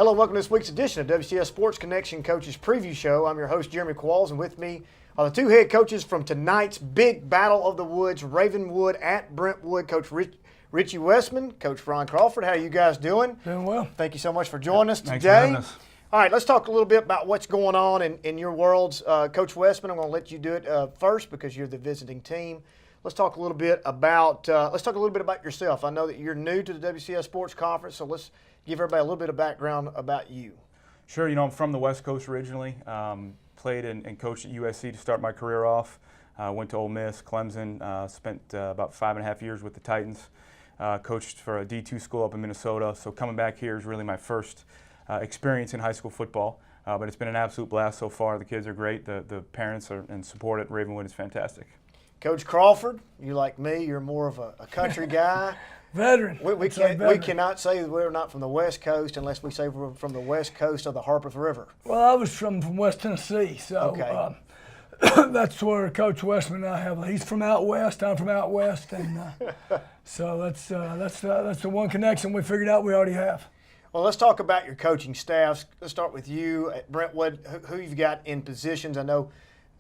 Hello, welcome to this week's edition of WCS Sports Connection Coaches Preview Show. I'm your host, Jeremy Qualls, and with me are the two head coaches from tonight's big Battle of the Woods, Ravenwood at Brentwood, Coach Richie Wessman, Coach Crawford. How are you guys doing? Doing well. Thank you so much for joining us today. Thanks for having us. All right, let's talk a little bit about what's going on in your worlds. Coach Wessman, I'm going to let you do it first because you're the visiting team. Let's talk a little bit about yourself. I know that you're new to the WCS Sports Conference, so let's give everybody a little bit of background about you. Sure. I'm from the West Coast originally. Played and coached at USC to start my career off. Went to Ole Miss, Clemson. Spent about 5.5 years with the Titans. Coached for a D2 school up in Minnesota. So coming back here is really my first experience in high school football. But it's been an absolute blast so far. The kids are great. The parents and support at Ravenwood is fantastic. Coach Crawford, you like me, you're more of a country guy. Veteran. We cannot say that we're not from the West Coast unless we say we're from the West Coast of the Harpeth River. Well, I was from West Tennessee, so okay. That's where Coach Wessman and I have. He's from out west, I'm from out west, and so that's the one connection we figured out we already have. Well, let's talk about your coaching staffs. Let's start with you at Brentwood. Who you've got in positions? I know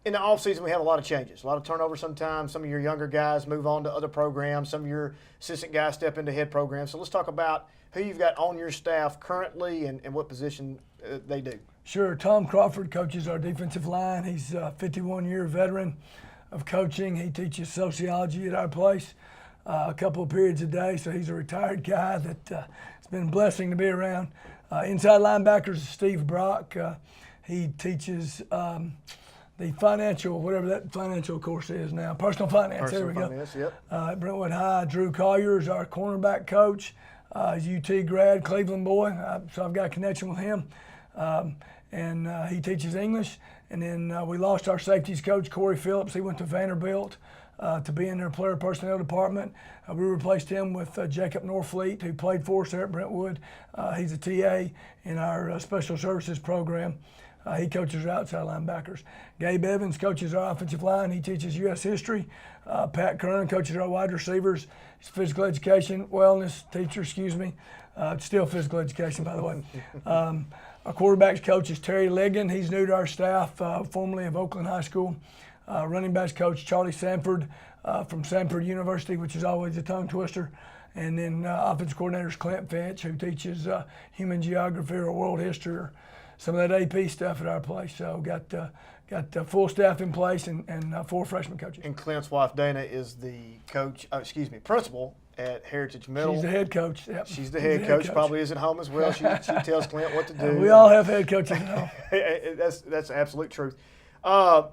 in the offseason we have a lot of changes, a lot of turnover sometimes. Some of your younger guys move on to other programs. Some of your assistant guys step into head programs. So let's talk about who you've got on your staff currently and what position they do. Sure. Tom Crawford coaches our defensive line. He's a 51-year veteran of coaching. He teaches sociology at our place a couple of periods a day, so he's a retired guy that it's been a blessing to be around. Inside linebackers is Steve Brock. He teaches the financial, whatever that financial course is now, personal finance. There we go. Yep. At Brentwood High, Drew Collier is our cornerback coach. He's UT grad, Cleveland boy, so I've got a connection with him. And he teaches English. And then we lost our safeties coach, Corey Phillips. He went to Vanderbilt to be in their player personnel department. We replaced him with Jacob Norfleet, who played for us there at Brentwood. He's a TA in our special services program. He coaches our outside linebackers. Gabe Evans coaches our offensive line. He teaches U.S. history. Pat Kern coaches our wide receivers. He's a physical education, wellness teacher, still physical education, by the way. Our quarterbacks coach is Terry Ligon. He's new to our staff, formerly of Oakland High School. Running backs coach Charlie Sanford from Sanford University, which is always a tongue twister. And then offensive coordinator is Clint Finch, who teaches human geography or world history or some of that AP stuff at our place. So got full staff in place and 4 freshman coaches. And Clint's wife Dana is the principal at Heritage Middle. She's the head coach. Yep. She's the head coach. Probably is at home as well. She tells Clint what to do. We all have head coaches at home. That's absolute truth. How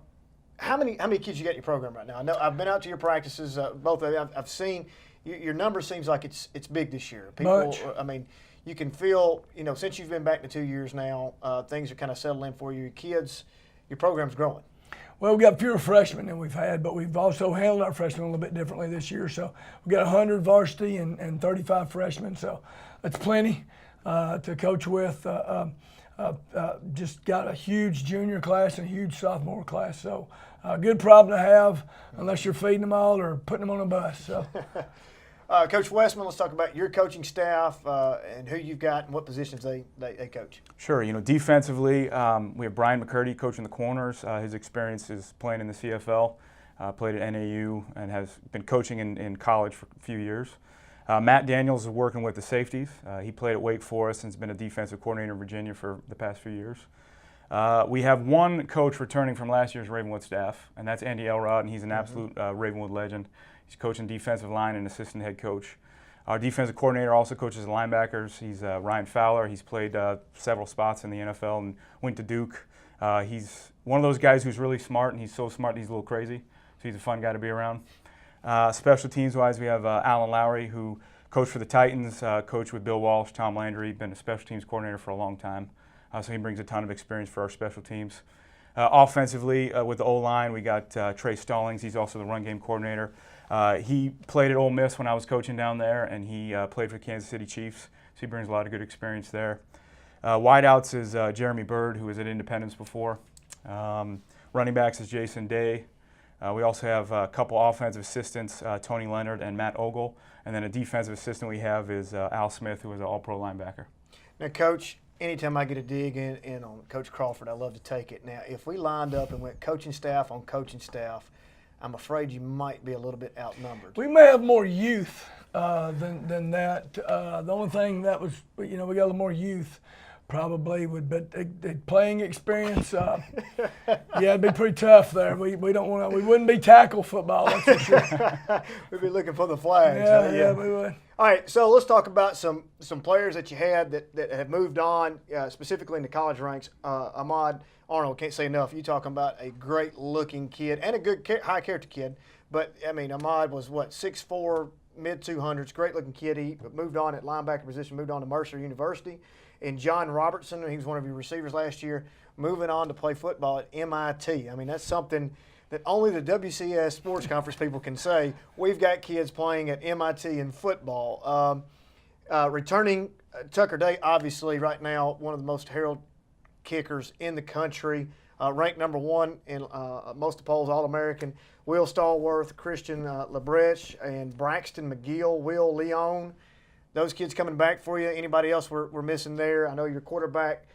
many kids you got in your program right now? I know I've been out to your practices, both of them. I've seen your number seems like it's big this year. Much. I mean, you can feel, since you've been back to 2 years now, things are kind of settling for you. Your kids, your program's growing. Well, we've got fewer freshmen than we've had, but we've also handled our freshmen a little bit differently this year. So we've got 100 varsity and 35 freshmen, so that's plenty to coach with. Just got a huge junior class and a huge sophomore class, so a good problem to have unless you're feeding them all or putting them on a bus. So. Coach Wessman, let's talk about your coaching staff and who you've got and what positions they coach. Sure. Defensively, we have Brian McCurdy coaching the corners. His experience is playing in the CFL, played at NAU, and has been coaching in college for a few years. Matt Daniels is working with the safeties. He played at Wake Forest and has been a defensive coordinator in Virginia for the past few years. We have one coach returning from last year's Ravenwood staff, and that's Andy Elrod, and he's an absolute Ravenwood legend. He's coaching defensive line and assistant head coach. Our defensive coordinator also coaches the linebackers. He's Ryan Fowler. He's played several spots in the NFL and went to Duke. He's one of those guys who's really smart, and he's so smart he's a little crazy, so he's a fun guy to be around. Special teams-wise, we have Alan Lowry, who coached for the Titans, coached with Bill Walsh, Tom Landry, been a special teams coordinator for a long time. So he brings a ton of experience for our special teams. Offensively, with the O-line, we got Trey Stallings. He's also the run game coordinator. He played at Ole Miss when I was coaching down there, and he played for the Kansas City Chiefs, so he brings a lot of good experience there. Wideouts is Jeremy Bird, who was at Independence before. Running backs is Jason Day. We also have a couple offensive assistants, Tony Leonard and Matt Ogle, and then a defensive assistant we have is Al Smith, who is an all-pro linebacker. Now, Coach, anytime I get a dig in on Coach Crawford, I love to take it. Now, if we lined up and went coaching staff on coaching staff, I'm afraid you might be a little bit outnumbered. We may have more youth than that. The only thing that was, we got a little more youth probably, but the playing experience, yeah, it'd be pretty tough there. We wouldn't be tackle football, that's for sure. We'd be looking for the flags. Yeah, we would. All right, so let's talk about some players that you had that have moved on, specifically in the college ranks. Ahmad Arnold, can't say enough. You talking about a great-looking kid and a good, high-character kid. But, I mean, Ahmad was, 6'4", mid-200s, great-looking kid. He moved on at linebacker position, moved on to Mercer University. And John Robertson, he was one of your receivers last year, moving on to play football at MIT. I mean, that's something that only the WCS Sports Conference people can say. We've got kids playing at MIT in football. Returning Tucker Day, obviously, right now, one of the most heralded kickers in the country, ranked number 1 in most of the polls, All-American. Will Stallworth, Christian Lebrecht, and Braxton McGill, Will Leon. Those kids coming back for you. Anybody else we're missing there? I know your quarterback,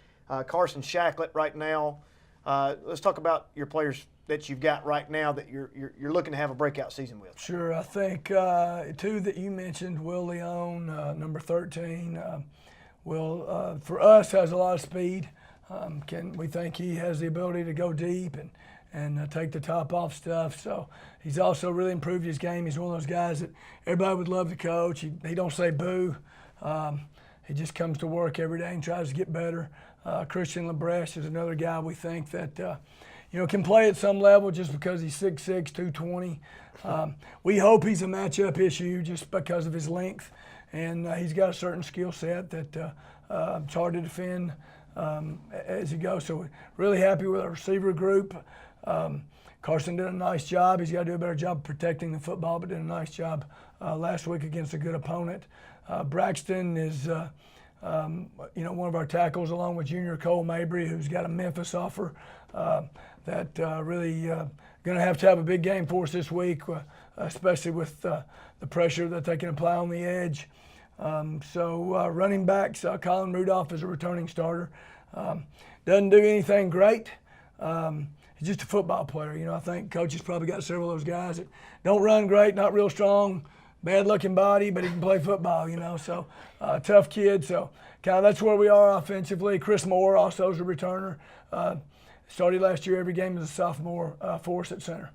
Carson Shacklet, right now. Let's talk about your players that you've got right now that you're looking to have a breakout season with. Sure. I think 2 that you mentioned, Will Leon, number 13. Will, for us, has a lot of speed. We think he has the ability to go deep and take the top off stuff. So he's also really improved his game. He's one of those guys that everybody would love to coach. He don't say boo. He just comes to work every day and tries to get better. Christian Lebrecht is another guy we think that can play at some level just because he's 6'6", 220. We hope he's a matchup issue just because of his length, and he's got a certain skill set that it's hard to defend as he goes. So we're really happy with our receiver group. Carson did a nice job. He's got to do a better job protecting the football, but did a nice job last week against a good opponent. Braxton is one of our tackles, along with junior Cole Mabry, who's got a Memphis offer that really going to have a big game for us this week, especially with the pressure that they can apply on the edge. Running backs, Colin Rudolph is a returning starter. Doesn't do anything great. He's just a football player. I think coaches probably got several of those guys that don't run great, not real strong, bad-looking body, but he can play football, So tough kid. So kind of that's where we are offensively. Chris Moore also is a returner. Started last year every game as a sophomore for us at center.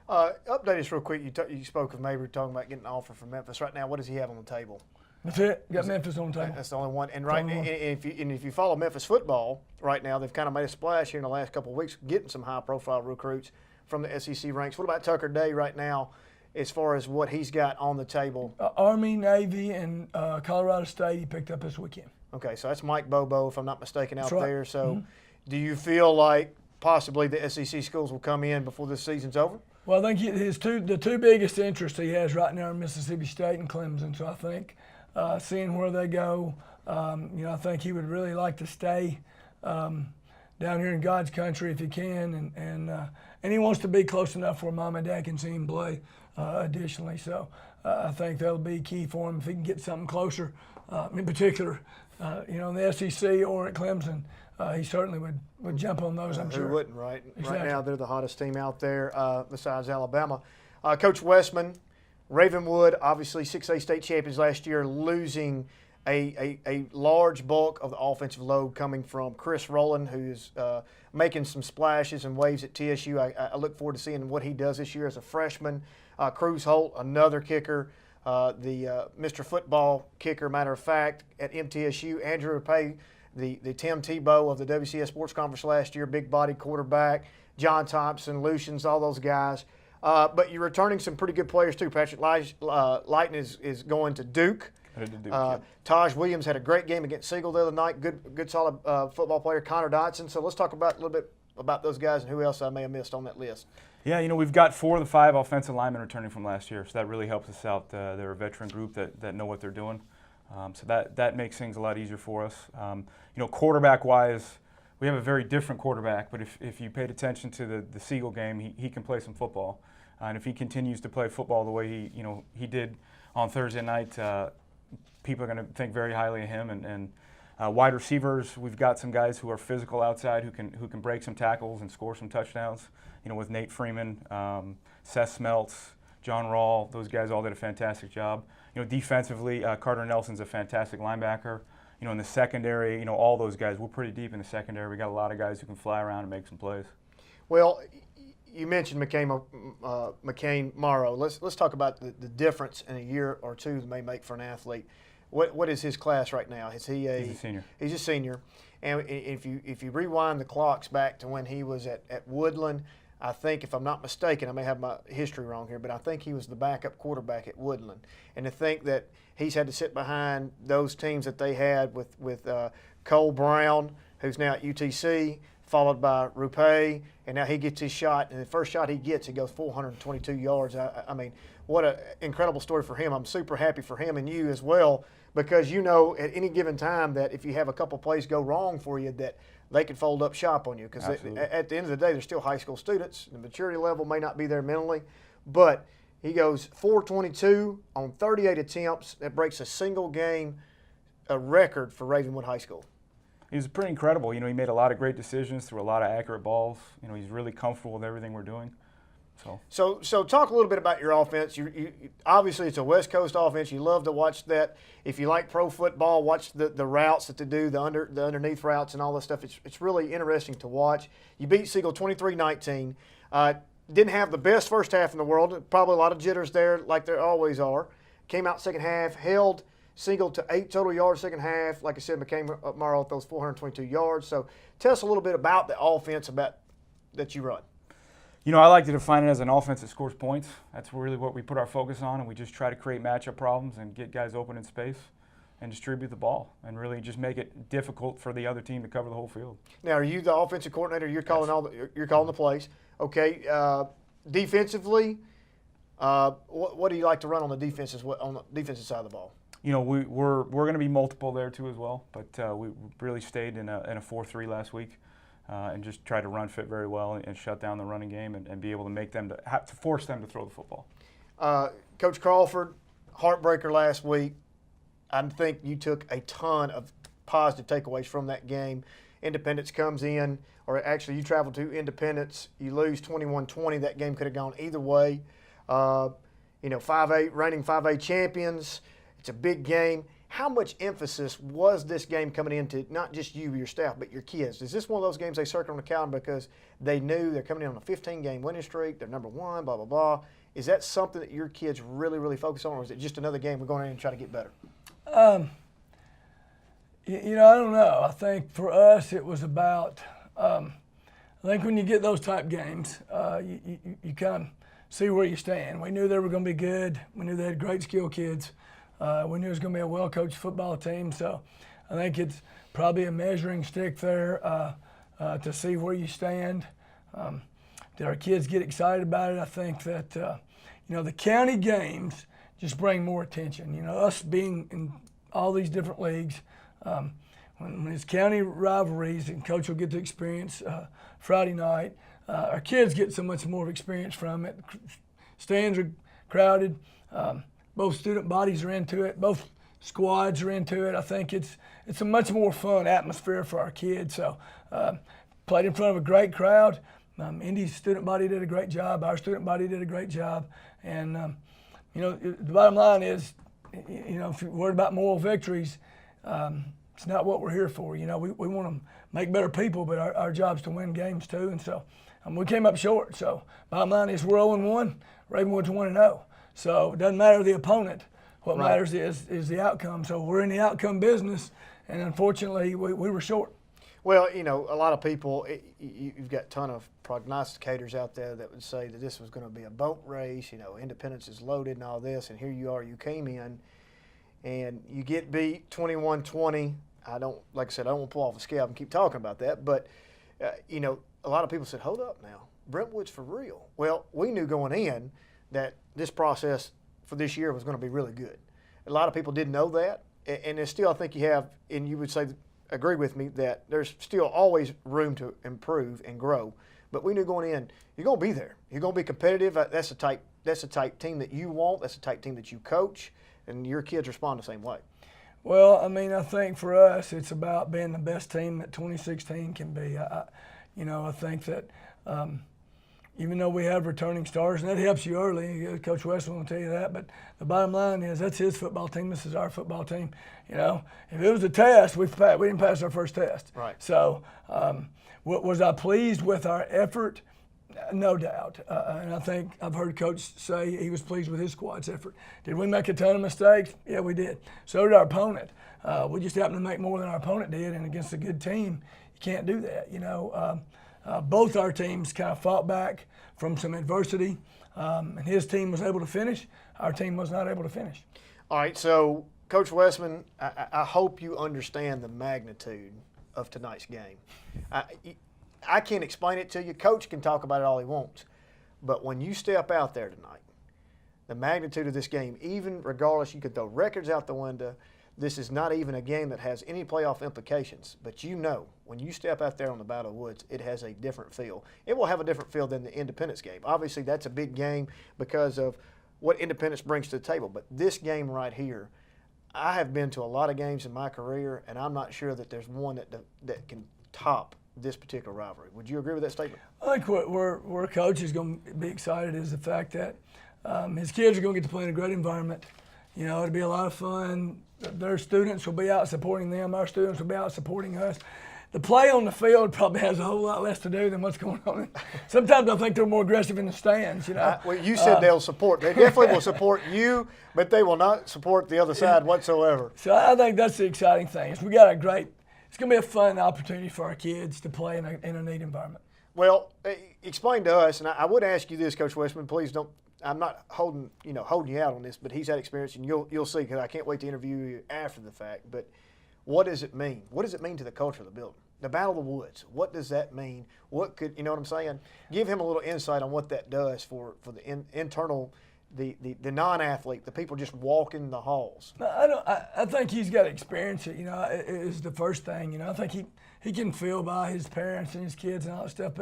Update us real quick. You spoke of Mabry talking about getting an offer from Memphis. Right now, what does he have on the table? That's it. Got Memphis on the table. That's the only one. And if you follow Memphis football right now, they've kind of made a splash here in the last couple of weeks, getting some high-profile recruits from the SEC ranks. What about Tucker Day right now, as far as what he's got on the table? Army, Navy, and Colorado State he picked up this weekend. Okay, so that's Mike Bobo, if I'm not mistaken, out right. there. So, do you feel like possibly the SEC schools will come in before this season's over? Well, I think the two biggest interests he has right now are Mississippi State and Clemson. So I think seeing where they go, I think he would really like to stay down here in God's country if he can, and he wants to be close enough where mom and dad can see him play. Additionally, so I think that'll be key for him if he can get something closer. In particular, in the SEC or at Clemson, he certainly would jump on those. I'm sure. Who wouldn't, right? Exactly. Right now, they're the hottest team out there besides Alabama. Coach Wessman, Ravenwood, obviously 6A state champions last year, losing a large bulk of the offensive load coming from Chris Rowland, who's making some splashes and waves at TSU. I look forward to seeing what he does this year as a freshman. Cruz Holt, another kicker, the Mr. Football kicker, matter of fact, at MTSU. Andrew Rapay, the Tim Tebow of the WCS Sports Conference last year, big body quarterback. John Thompson, Lucians, all those guys. But you're returning some pretty good players too. Patrick Lighton is going to Duke. Taj Williams had a great game against Siegel the other night. Good solid football player. Connor Dotson. So let's talk about a little bit about those guys and who else I may have missed on that list. Yeah, we've got 4 of the 5 offensive linemen returning from last year, so that really helps us out. They're a veteran group that know what they're doing, so that makes things a lot easier for us. Quarterback-wise, we have a very different quarterback, but if you paid attention to the Siegel game, he can play some football, and if he continues to play football the way he did on Thursday night, people are going to think very highly of him, and Wide receivers, we've got some guys who are physical outside who can break some tackles and score some touchdowns. With Nate Freeman, Seth Smeltz, John Rawl, those guys all did a fantastic job. Defensively, Carter Nelson's a fantastic linebacker. In the secondary, all those guys, we're pretty deep in the secondary. We got a lot of guys who can fly around and make some plays. Well, you mentioned McCain Morrow. Let's talk about the difference in a year or two may make for an athlete. What is his class right now? Is he He's a senior. He's a senior. And if you rewind the clocks back to when he was at Woodland, I think, if I'm not mistaken, I may have my history wrong here, but I think he was the backup quarterback at Woodland. And to think that he's had to sit behind those teams that they had with Cole Brown, who's now at UTC, followed by Rupe, and now he gets his shot. And the first shot he gets, he goes 422 yards. I mean, what an incredible story for him. I'm super happy for him and you as well, because at any given time that if you have a couple plays go wrong for you, that they can fold up shop on you, because at the end of the day, they're still high school students. The maturity level may not be there mentally, but he goes 422 on 38 attempts. That breaks a single game record for Ravenwood High School. He was pretty incredible. He made a lot of great decisions, threw a lot of accurate balls. He's really comfortable with everything we're doing. So talk a little bit about your offense. You obviously, it's a West Coast offense. You love to watch that. If you like pro football, watch the routes that they do, the underneath routes and all this stuff. It's really interesting to watch. You beat Siegel 23-19. Didn't have the best first half in the world. Probably a lot of jitters there, like there always are. Came out second half, held Siegel to 8 total yards second half. Like I said, McCain Morrow throws 422 yards. So tell us a little bit about the offense that you run. I like to define it as an offense that scores points. That's really what we put our focus on, and we just try to create matchup problems and get guys open in space and distribute the ball and really just make it difficult for the other team to cover the whole field. Now, are you the offensive coordinator? You're calling you're calling the plays. Okay. Defensively, what do you like to run on the defensive side of the ball? We're going to be multiple there too as well, but we really stayed in a 4-3 last week. And just try to run fit very well and shut down the running game and be able to make them to force them to throw the football. Coach Crawford, heartbreaker last week. I think you took a ton of positive takeaways from that game. Independence comes in, or actually you travel to Independence. You lose 21-20. That game could have gone either way. 5A, reigning 5A champions. It's a big game. How much emphasis was this game coming into not just you, your staff, but your kids? Is this one of those games they circle on the calendar because they knew they're coming in on a 15-game winning streak, they're number one, blah, blah, blah? Is that something that your kids really, really focus on, or is it just another game we're going in and try to get better? I don't know. I think for us it was about I think when you get those type games, you kind of see where you stand. We knew they were going to be good. We knew they had great skill kids. We knew it was going to be a well-coached football team, so I think it's probably a measuring stick there to see where you stand. Did our kids get excited about it? I think that, the county games just bring more attention. Us being in all these different leagues, when it's county rivalries and Coach will get to experience Friday night, our kids get so much more experience from it. Stands are crowded. Both student bodies are into it. Both squads are into it. I think it's a much more fun atmosphere for our kids. So played in front of a great crowd. Indy's student body did a great job. Our student body did a great job. And, the bottom line is, if you're worried about moral victories, it's not what we're here for. We want to make better people, but our job's to win games too. And so we came up short. So bottom line is we're 0-1. Ravenwood's 1-0. So it doesn't matter the opponent. What matters is the outcome. So we're in the outcome business, and unfortunately we were short. Well, a lot of people, you've got a ton of prognosticators out there that would say that this was going to be a boat race. Independence is loaded and all this, and here you are, you came in, and you get beat 21-20. Like I said, I don't want to pull off a scab and keep talking about that, but, a lot of people said, hold up now, Brentwood's for real. Well, we knew going in that this process for this year was going to be really good. A lot of people didn't know that, and there's still, I think you have, and you would say, agree with me, that there's still always room to improve and grow. But we knew going in, you're going to be there. You're going to be competitive. That's the type team that you want. That's the type team that you coach, and your kids respond the same way. Well, I mean, I think for us, it's about being the best team that 2016 can be. I think that even though we have returning stars, and that helps you early, Coach Wessman will tell you that, but the bottom line is that's his football team. This is our football team. If it was a test, we didn't pass our first test. Right. So was I pleased with our effort? No doubt. And I think I've heard Coach say he was pleased with his squad's effort. Did we make a ton of mistakes? Yeah, we did. So did our opponent. We just happened to make more than our opponent did, and against a good team, you can't do that. Both our teams kind of fought back from some adversity, and his team was able to finish. Our team was not able to finish. All right, so Coach Wessman, I hope you understand the magnitude of tonight's game. I can't explain it to you. Coach can talk about it all he wants. But when you step out there tonight, the magnitude of this game, even regardless, you could throw records out the window. This is not even a game that has any playoff implications. But when you step out there on the Battle of the Woods, it has a different feel. It will have a different feel than the Independence game. Obviously, that's a big game because of what Independence brings to the table. But this game right here, I have been to a lot of games in my career, and I'm not sure that there's one that can top this particular rivalry. Would you agree with that statement? I think where Coach is going to be excited is the fact that his kids are going to get to play in a great environment. It'll be a lot of fun. Their students will be out supporting them. Our students will be out supporting us. The play on the field probably has a whole lot less to do than what's going on. Sometimes I think they're more aggressive in the stands. Well, you said they'll support. They definitely will support you, but they will not support the other side whatsoever. So I think that's the exciting thing. It's going to be a fun opportunity for our kids to play in a neat environment. Well, explain to us, and I would ask you this, Coach Wessman. Please don't. I'm not holding you out on this, but he's had experience, and you'll see because I can't wait to interview you after the fact. But what does it mean? What does it mean to the culture of the building? The Battle of the Woods. What does that mean? What could you know what I'm saying? Give him a little insight on what that does for the internal. The non-athlete, the people just walking the halls. I think he's got to experience it. Is the first thing. I think he can feel by his parents and his kids and all that stuff.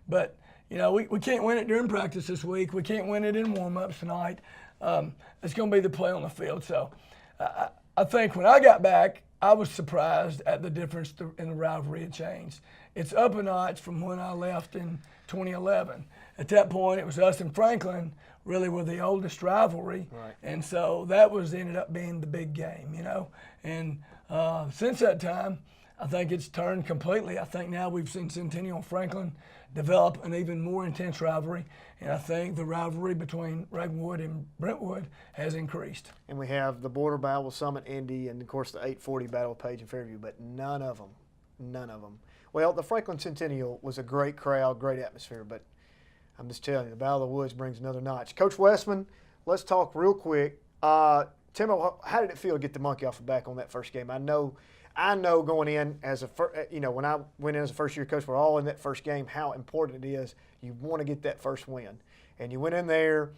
But we can't win it during practice this week. We can't win it in warm-ups tonight. It's going to be the play on the field. So I think when I got back, I was surprised at the difference in the rivalry had changed. It's up a notch from when I left in 2011. At that point, it was us and Franklin really were the oldest rivalry, right. And so that ended up being the big game, And since that time, I think it's turned completely. I think now we've seen Centennial and Franklin develop an even more intense rivalry, and I think the rivalry between Ravenwood and Brentwood has increased. And we have the border battle with Summit, Indy, and of course the 840 battle with Page and Fairview, but none of them. Well, the Franklin Centennial was a great crowd, great atmosphere, but I'm just telling you, the Battle of the Woods brings another notch. Coach Wessman, let's talk real quick. Tell me, how did it feel to get the monkey off the back on that first game? I know going in as when I went in as a first-year coach, we're all in that first game, how important it is. You want to get that first win. And you went in there,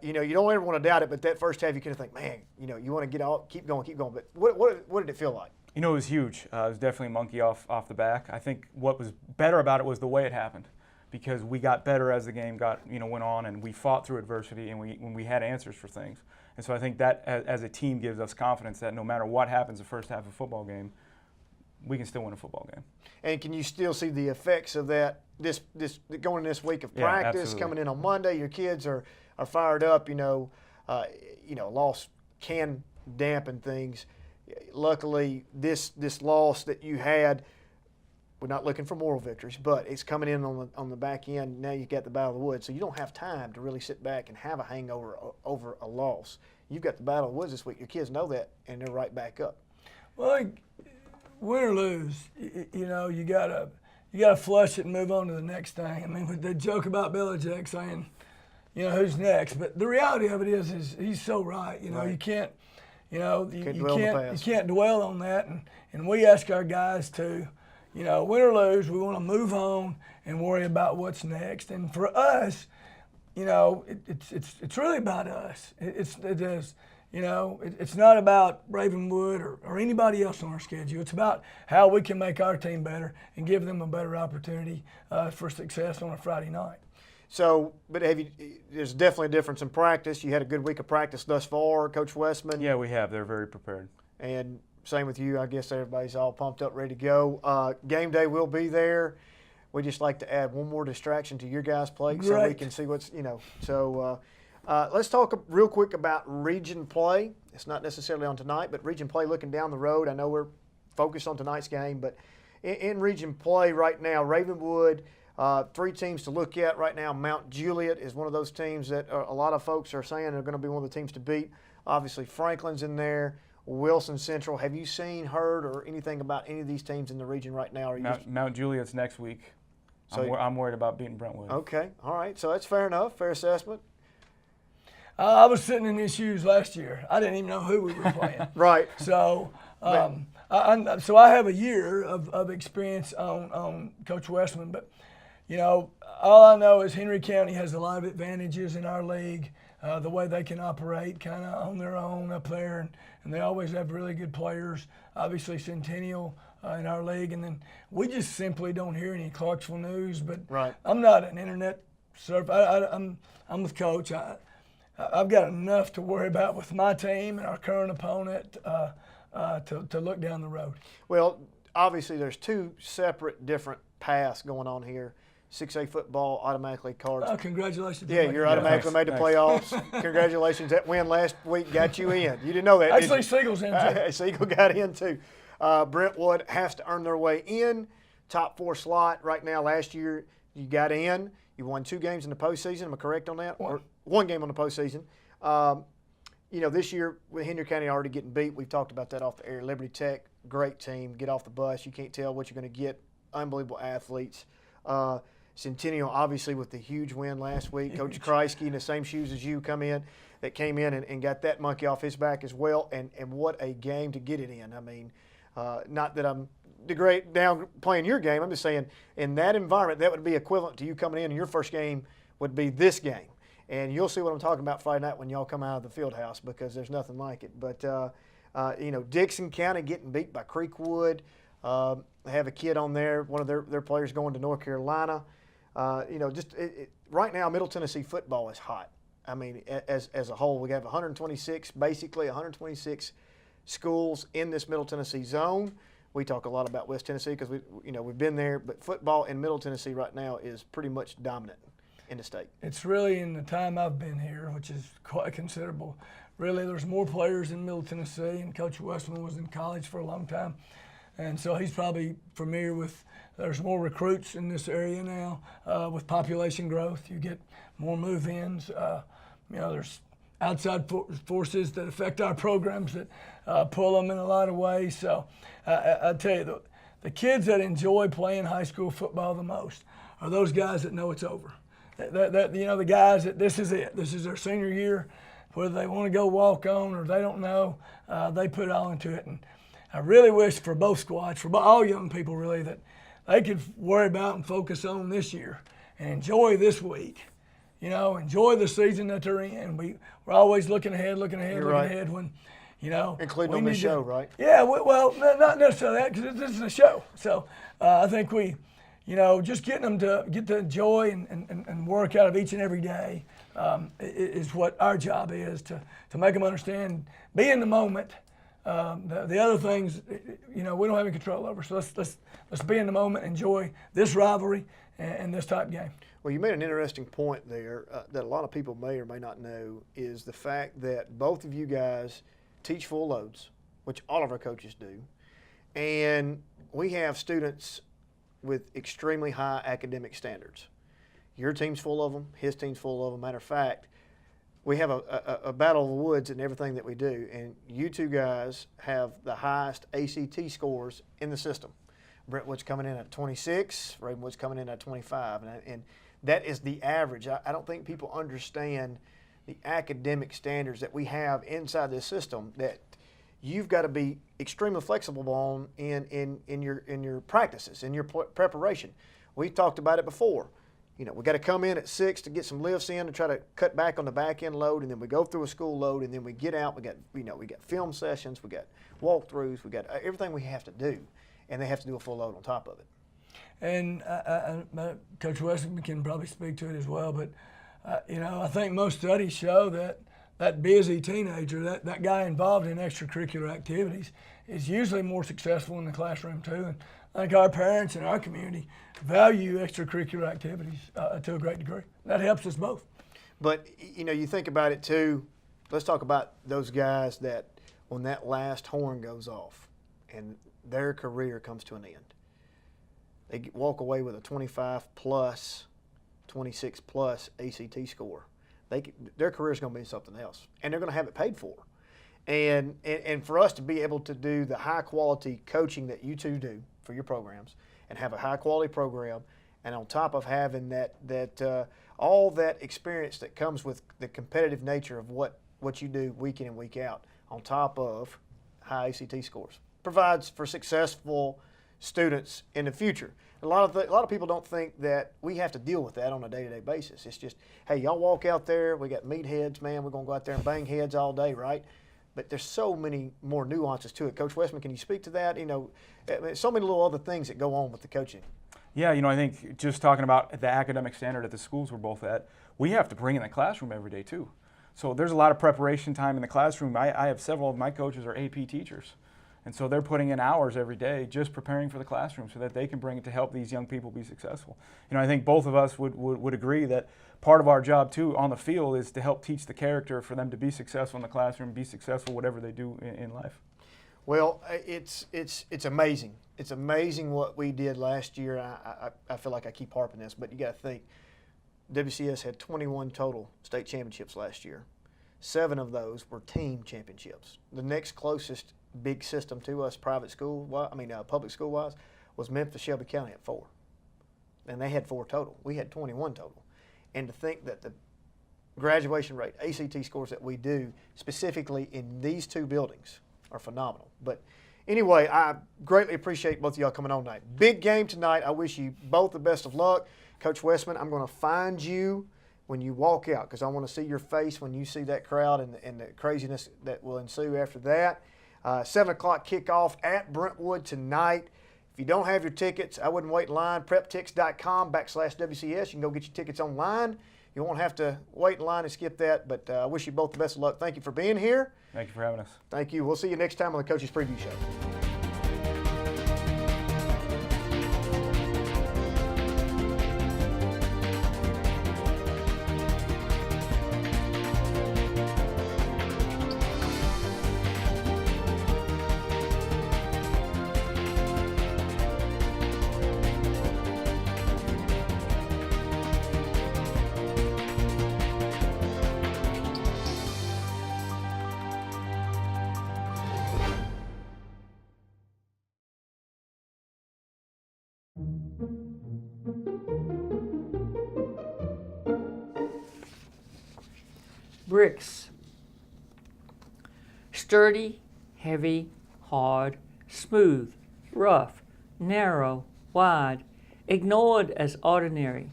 you don't ever want to doubt it, but that first half you kind of think, man, you want to keep going. But what did it feel like? It was huge. It was definitely a monkey off the back. I think what was better about it was the way it happened, because we got better as the game went on, and we fought through adversity, and when we had answers for things. And so I think that as a team gives us confidence that no matter what happens the first half of a football game, we can still win a football game. And can you still see the effects of that this going in this week of practice, absolutely. Coming in on Monday? Your kids are fired up. Loss can dampen things. Luckily, this loss that you had, we're not looking for moral victories, but it's coming in on the back end. Now you've got the Battle of the Woods, so you don't have time to really sit back and have a hangover over a loss. You've got the Battle of the Woods this week. Your kids know that, and they're right back up. Well, win or lose, you gotta flush it and move on to the next thing. I mean, they joke about Belichick saying, who's next, but the reality of it is he's so right. Right. You can't, you Can't can't dwell on that, and we ask our guys to. Win or lose, we want to move on and worry about what's next. And for us, it's really about us. It's not about Ravenwood or anybody else on our schedule. It's about how we can make our team better and give them a better opportunity for success on a Friday night. So, but there's definitely a difference in practice. You had a good week of practice thus far, Coach Wessman. Yeah, we have. They're very prepared. And same with you. I guess everybody's all pumped up, ready to go. Game day will be there. We just like to add one more distraction to your guys' plate so we can see what's, So let's talk real quick about region play. It's not necessarily on tonight, but region play looking down the road. I know we're focused on tonight's game, but in region play right now, Ravenwood, 3 teams to look at right now. Mount Juliet is one of those teams that a lot of folks are saying are going to be one of the teams to beat. Obviously, Franklin's in there. Wilson Central. Have you seen, heard, or anything about any of these teams in the region right now? Mount Juliet's next week. So I'm worried about beating Brentwood. Okay, all right. So that's fair enough. Fair assessment. I was sitting in these shoes last year. I didn't even know who we were playing. Right. So, so I have a year of experience on Coach Wessman, but all I know is Henry County has a lot of advantages in our league. The way they can operate kind of on their own up there, and they always have really good players. Obviously, Centennial in our league, and then we just simply don't hear any Clarksville news. But right. I'm not an internet surfer. I'm with Coach. I've got enough to worry about with my team and our current opponent to look down the road. Well, obviously, there's 2 separate different paths going on here. 6A football automatically cards. Oh, congratulations. Yeah, you're automatically made the playoffs. Congratulations. That win last week got you in. You didn't know that, Actually, did you? Siegel's in too. Siegel got in too. Brentwood has to earn their way in. Top 4 slot right now. Last year, you got in. You won 2 games in the postseason. Am I correct on that? Or 1 game on the postseason. This year, with Henry County already getting beat, we've talked about that off the air. Liberty Tech, great team. Get off the bus. You can't tell what you're going to get. Unbelievable athletes. Centennial, obviously, with the huge win last week. Coach Kreisky in the same shoes as you came in and got that monkey off his back as well. And what a game to get it in. I mean, not that I'm down playing your game. I'm just saying in that environment, that would be equivalent to you coming in and your first game would be this game. And you'll see what I'm talking about Friday night when y'all come out of the field house because there's nothing like it. But, Dixon County getting beat by Creekwood. They have a kid on there, one of their players going to North Carolina. Right now, Middle Tennessee football is hot. I mean, as a whole, we have 126 schools in this Middle Tennessee zone. We talk a lot about West Tennessee because we've been there, but football in Middle Tennessee right now is pretty much dominant in the state. It's really in the time I've been here, which is quite considerable. Really, there's more players in Middle Tennessee, and Coach Wessman was in college for a long time. And so he's probably familiar with, there's more recruits in this area now. With population growth, you get more move-ins. There's outside forces that affect our programs that pull them in a lot of ways. So I tell you, the kids that enjoy playing high school football the most are those guys that know it's over. The guys that this is it. This is their senior year. Whether they want to go walk on or they don't know, they put it all into it. And I really wish for both squads, for all young people really, that they could worry about and focus on this year and enjoy this week. Enjoy the season that they're in. We're always looking ahead when, including on this show, right? Yeah, well, not necessarily that because this is a show. So I think we, just getting them to get the joy and work out of each and every day is what our job is to make them understand, be in the moment. The other things, we don't have any control over. So let's be in the moment, enjoy this rivalry and this type game. Well, you made an interesting point there that a lot of people may or may not know is the fact that both of you guys teach full loads, which all of our coaches do, and we have students with extremely high academic standards. Your team's full of them, his team's full of them. Matter of fact, we have a battle of the woods in everything that we do, and you 2 guys have the highest ACT scores in the system. Brentwood's coming in at 26, Ravenwood's coming in at 25, and that is the average. I don't think people understand the academic standards that we have inside this system that you've got to be extremely flexible on in your practices, in your preparation. We've talked about it before. We got to come in at 6 to get some lifts in to try to cut back on the back end load, and then we go through a school load, and then we get out. We got film sessions, we got walkthroughs, we got everything we have to do, and they have to do a full load on top of it. And Coach Wessman can probably speak to it as well, but I think most studies show that that busy teenager, that guy involved in extracurricular activities is usually more successful in the classroom too. And I think our parents and our community value extracurricular activities to a great degree. That helps us both. But, you know, you think about it too, let's talk about those guys that when that last horn goes off and their career comes to an end, they walk away with a 25 plus, 26 plus ACT score. Their career is going to be something else, and they're going to have it paid for. And for us to be able to do the high quality coaching that you two do for your programs and have a high quality program, and on top of having that all that experience that comes with the competitive nature of what you do week in and week out, on top of high ACT scores, provides for successful students in the future. A lot of people don't think that we have to deal with that on a day-to-day basis. It's just, hey, y'all walk out there, we got meatheads, man, we're going to go out there and bang heads all day, right? But there's so many more nuances to it. Coach Wessman, can you speak to that? You know, so many little other things that go on with the coaching. Yeah, you know, I think just talking about the academic standard at the schools we're both at, we have to bring in the classroom every day too. So there's a lot of preparation time in the classroom. I have several of my coaches are AP teachers. And so they're putting in hours every day just preparing for the classroom so that they can bring it to help these young people be successful. You know, I think both of us would agree that part of our job too on the field is to help teach the character for them to be successful in the classroom, be successful whatever they do in life. Well, it's amazing. It's amazing what we did last year. I feel like I keep harping this, but you got to think, WCS had 21 total state championships last year. 7 of those were team championships. The next closest big system to us, public school-wise, was Memphis, Shelby County at 4. And they had 4 total. We had 21 total. And to think that the graduation rate, ACT scores that we do specifically in these 2 buildings are phenomenal. But anyway, I greatly appreciate both of y'all coming on tonight. Big game tonight. I wish you both the best of luck. Coach Wessman, I'm going to find you when you walk out because I want to see your face when you see that crowd and the craziness that will ensue after that. 7 o'clock kickoff at Brentwood tonight. If you don't have your tickets, I wouldn't wait in line. PrepTix.com/WCS. You can go get your tickets online. You won't have to wait in line and skip that, but I wish you both the best of luck. Thank you for being here. Thank you for having us. Thank you. We'll see you next time on the Coaches Preview Show. Bricks. Sturdy, heavy, hard, smooth, rough, narrow, wide, ignored as ordinary,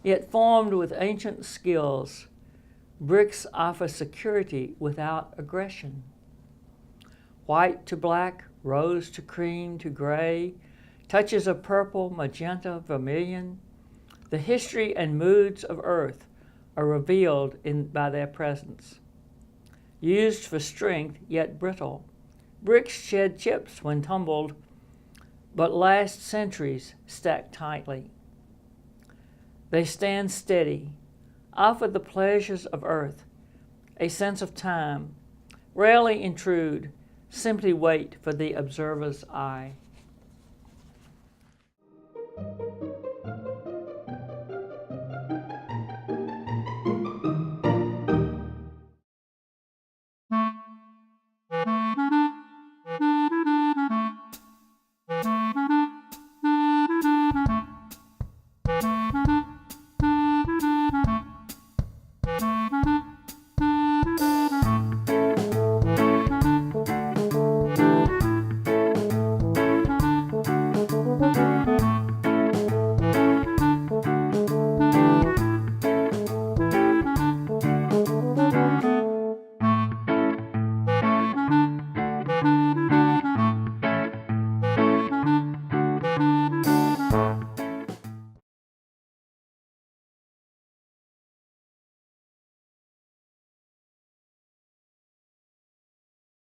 yet formed with ancient skills. Bricks offer security without aggression. White to black, rose to cream to gray, touches of purple, magenta, vermilion. The history and moods of earth are revealed by their presence. Used for strength, yet brittle, bricks shed chips when tumbled, but last centuries stacked tightly. They stand steady, offer the pleasures of earth, a sense of time, rarely intrude, simply wait for the observer's eye.